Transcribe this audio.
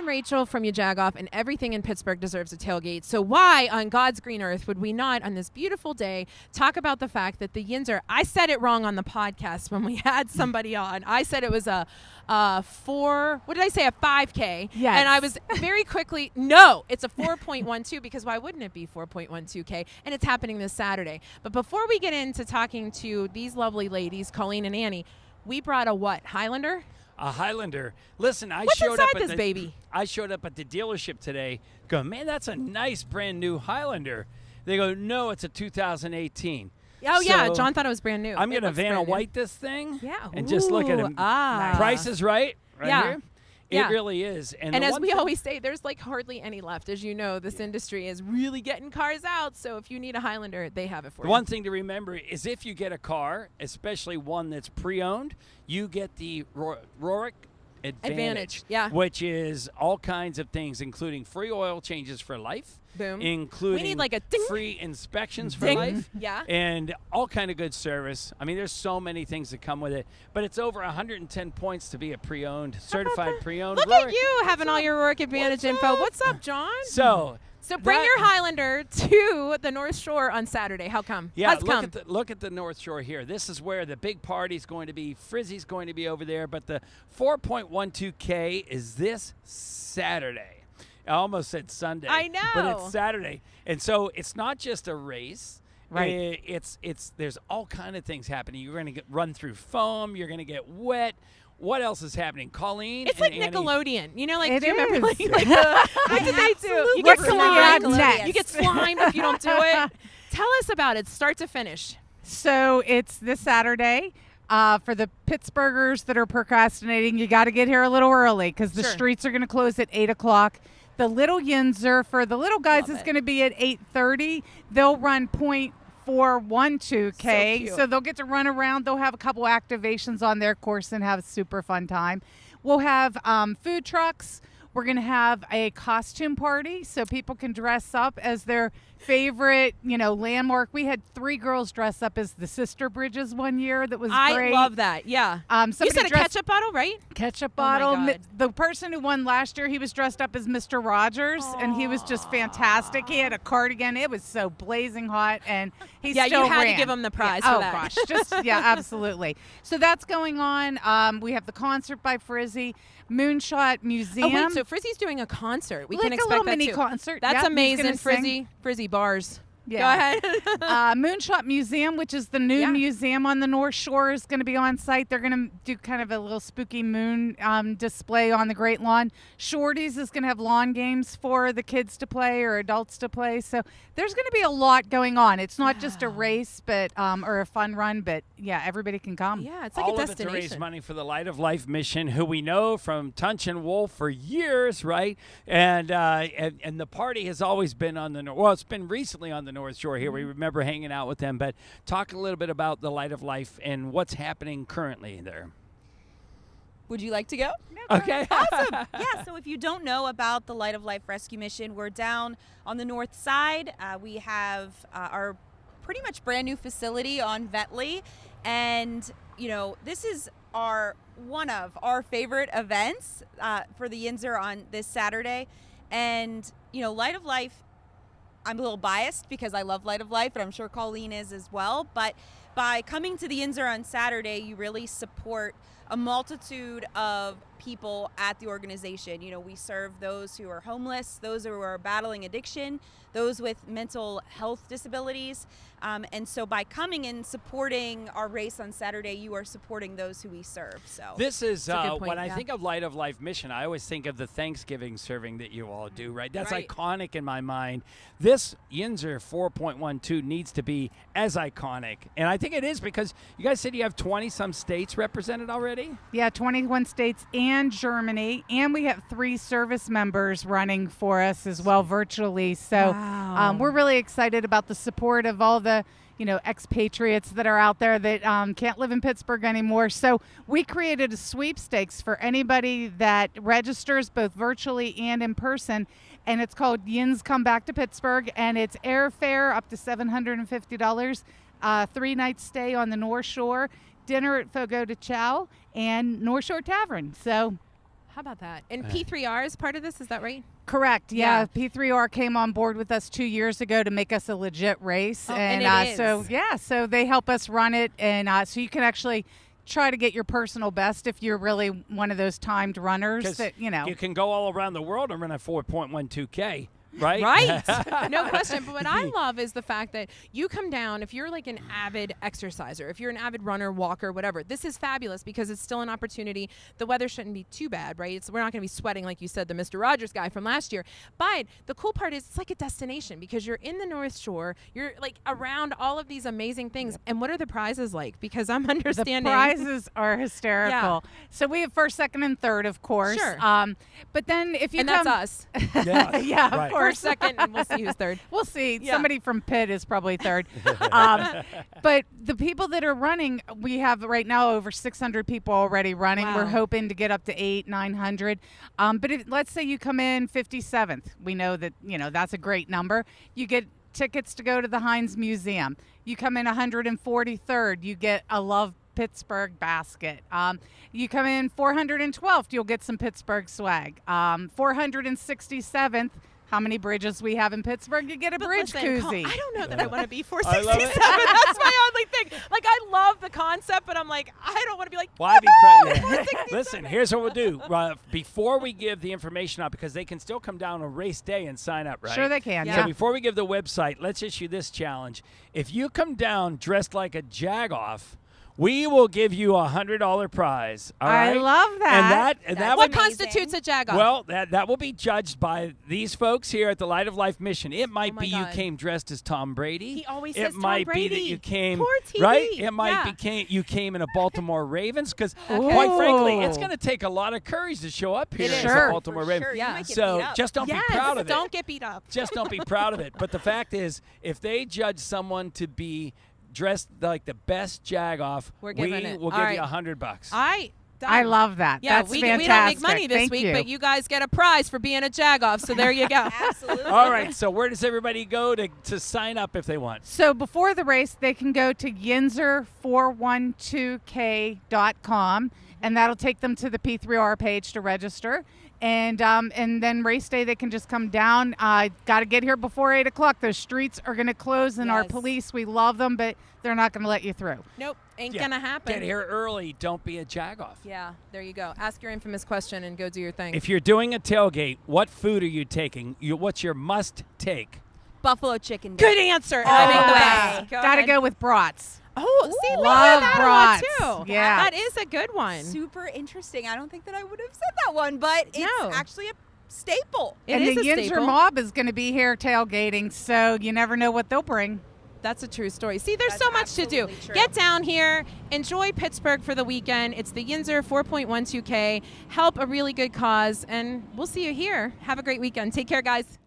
and Rachel from Jagoff, and everything in Pittsburgh deserves a tailgate. So why on God's green earth would we not, on this beautiful day, talk about the fact that the Yinzer, I said it wrong on the podcast when we had somebody on. I said it was a 5K. Yes. And I was very quickly, no, it's a 4.12 because why wouldn't it be 4.12K? And it's happening this Saturday. But before we get into talking to these lovely ladies, Colleen and Annie, we brought a what? Highlander? A Highlander. Listen, What's showed inside up at this baby? I showed up at the dealership today. Go, man, that's a nice brand new Highlander. They go, no, it's a 2018. Oh, yeah. So John thought it was brand new. I'm going to looks Vanna brand new. White this thing. Yeah. And just look at him. Ah. Price is right Yeah. here. Yeah. It really is. And the as one we thing- always say, there's like hardly any left. As you know, this industry is really getting cars out. So if you need a Highlander, they have it for The you. one thing to remember is if you get a car, especially one that's pre-owned, you get the Rohrich Advantage, yeah. which is all kinds of things, including free oil changes for life, Boom. including We need like a ding. free inspections for Ding. life, Yeah. and all kind of good service. I mean, there's so many things that come with it, but it's over 110 points to be a pre-owned, certified pre-owned. Look Rohrich. at you having all your Rourke Advantage info. What's up, John? So bring that- your Highlander to the North Shore on Saturday. How come? Yeah, How's come? look at the North Shore here. This is where the big party's going to be. Frizzy's going to be over there, but the 4.12K is this Saturday. I almost said Sunday. I know. But it's Saturday. And so it's not just a race. Right. It's there's all kind of things happening. You're going to run through foam, you're going to get wet. What else is happening? Colleen It's and like Annie, Nickelodeon. You know, like, It do you remember is. what did they do? You What get can we slimed. add next? You get slimed if you don't do it. Tell us about it, start to finish. So it's this Saturday. For the Pittsburghers that are procrastinating, you got to get here a little early because the Sure. streets are going to close at 8 o'clock. The little Yinzer for the little guys Love is it. going to be at 8:30. They'll run 0.412K, So cute. so they'll get to run around. They'll have a couple activations on their course and have a super fun time. We'll have food trucks. We're going to have a costume party so people can dress up as their favorite, landmark. We had 3 girls dress up as the Sister Bridges one year. That was I great. love that. Yeah. You Somebody said a dressed- ketchup bottle, right? ketchup Oh my bottle. God. The person who won last year, he was dressed up as Mr. Rogers, and he was just fantastic. He had a cardigan. It was so blazing hot, and he Yeah, still you had to ran. give him the prize Yeah. for Oh that. gosh, absolutely. So that's going on. We have the concert by Frzy, Moonshot Museum. Oh, wait, so Frizzy's doing a concert. We Like can a expect little that mini too. concert. That's Yep, he's amazing, gonna sing. Frizzy bars. Yeah. Go ahead. Moonshot Museum, which is the new Yeah. museum on the North Shore, is going to be on site. They're going to do kind of a little spooky moon display on the Great Lawn. Shorty's is going to have lawn games for the kids to play or adults to play. So there's going to be a lot going on. It's not just a race, but or a fun run, but yeah, everybody can come. Yeah, it's like all a of it to raise destination. money for the Light of Life mission, who we know from Tunch and Wolf for years, right? And the party has always been on the well, it's been recently on the North Shore here. We remember hanging out with them, but talk a little bit about the Light of Life and what's happening currently there. Would you like to go? Okay. Awesome. Yeah, so if you don't know about the Light of Life Rescue Mission, we're down on the north side. We have our pretty much brand new facility on Vetley. And, this is one of our favorite events for the Yinzer on this Saturday. And, Light of Life, I'm a little biased because I love Light of Life, and I'm sure Colleen is as well. But by coming to the Yinzer on Saturday, you really support a multitude of people at the organization. We serve those who are homeless, those who are battling addiction, those with mental health disabilities. And so by coming and supporting our race on Saturday, you are supporting those who we serve. So This is a good point, when I yeah. think of Light of Life mission, I always think of the Thanksgiving serving that you all do, right? That's Right. iconic in my mind. This Yinzer 4.12 needs to be as iconic. And I think it is because you guys said you have 20-some states represented already? Yeah, 21 states and Germany, and we have 3 service members running for us as well virtually. So Wow. we're really excited about the support of all the expatriates that are out there that can't live in Pittsburgh anymore. So we created a sweepstakes for anybody that registers both virtually and in person. And it's called Yins Come Back to Pittsburgh, and it's airfare up to $750, 3-night stay on the North Shore, dinner at Fogo de Chao, and North Shore Tavern. So How about that? And P3R is part of this, is that right? Correct. Yeah. Yeah. P3R came on board with us 2 years ago to make us a legit race. Oh, and it is. So they help us run it. And so you can actually try to get your personal best if you're really one of those timed runners that, You can go all around the world and run a 4.12K. Right? Right. No question. But what I love is the fact that you come down, if you're like an avid exerciser, if you're an avid runner, walker, whatever, this is fabulous because it's still an opportunity. The weather shouldn't be too bad, right? We're not going to be sweating, like you said, the Mr. Rogers guy from last year. But the cool part is it's like a destination because you're in the North Shore. You're like around all of these amazing things. And what are the prizes like? Because I'm understanding. The prizes are hysterical. Yeah. So we have first, second, and third, of course. Sure. But then if you and come, that's us. Yeah. yeah, of Right. course. First, second, and we'll see who's third. We'll see. Yeah. Somebody from Pitt is probably third. But the people that are running, we have right now over 600 people already running. Wow. We're hoping to get up to 800-900. But let's say you come in 57th. We know that, that's a great number. You get tickets to go to the Heinz Museum. You come in 143rd. You get a Love Pittsburgh basket. You come in 412th, you'll get some Pittsburgh swag. 467th, how many bridges we have in Pittsburgh? You get a bridge koozie. I don't know that I want to be I love 467. it. That's my only thing. Like, I love the concept, but I'm like, I don't want to be like, Why be woohoo! Listen, here's what we'll do. Before we give the information out, because they can still come down on race day and sign up, right? Sure they can, Yeah. So before we give the website, let's issue this challenge. If you come down dressed like a Jagoff, we will give you a $100 prize. All right? I love that. And that What would constitutes a Jagoff? well, that will be judged by these folks here at the Light of Life Mission. It might Oh my be you God. came dressed as Tom Brady. He always it says Tom might be that Brady. you came Poor TV. right. It might Yeah. you came in a Baltimore Ravens because Okay. quite frankly, it's Ooh. going to take a lot of courage to show up here It as is. a Sure. Baltimore For Ravens. sure. You Yeah. might get So beat up. just don't yes, be proud of it. don't get beat up. Just don't be proud of it. But the fact is, if they judge someone to be dressed like the best Jagoff, We're we giving it. will All give right. you $100. I love that. Yeah, That's we fantastic. don't make money this Thank week, you. but you guys get a prize for being a Jagoff. So there you go. Absolutely. All right. So where does everybody go to sign up if they want? So before the race, they can go to Yinzer412k.com, and that'll take them to the P3R page to register. And then race day, they can just come down. Got to get here before 8 o'clock. Those streets are going to close, and our Yes. police, we love them, but they're not going to let you through. Nope, ain't Yeah. gonna happen. Get here early. Don't be a Jagoff. Yeah, there you go. Ask your infamous question and go do your thing. If you're doing a tailgate, what food are you taking? What's your must take? Buffalo chicken. Good answer. All I mean, the the way. best. Got to ahead. go with brats. Oh, see, we Love heard that brats. a lot too. Yeah. That is a good one. Super interesting. I don't think that I would have said that one, but it's No. actually a staple. It And is the a Yinzer staple. mob is going to be here tailgating, so you never know what they'll bring. That's a true story. See, there's That's so much to do. absolutely true. Get down here, enjoy Pittsburgh for the weekend. It's the Yinzer 4.12K. Help a really good cause, and we'll see you here. Have a great weekend. Take care, guys.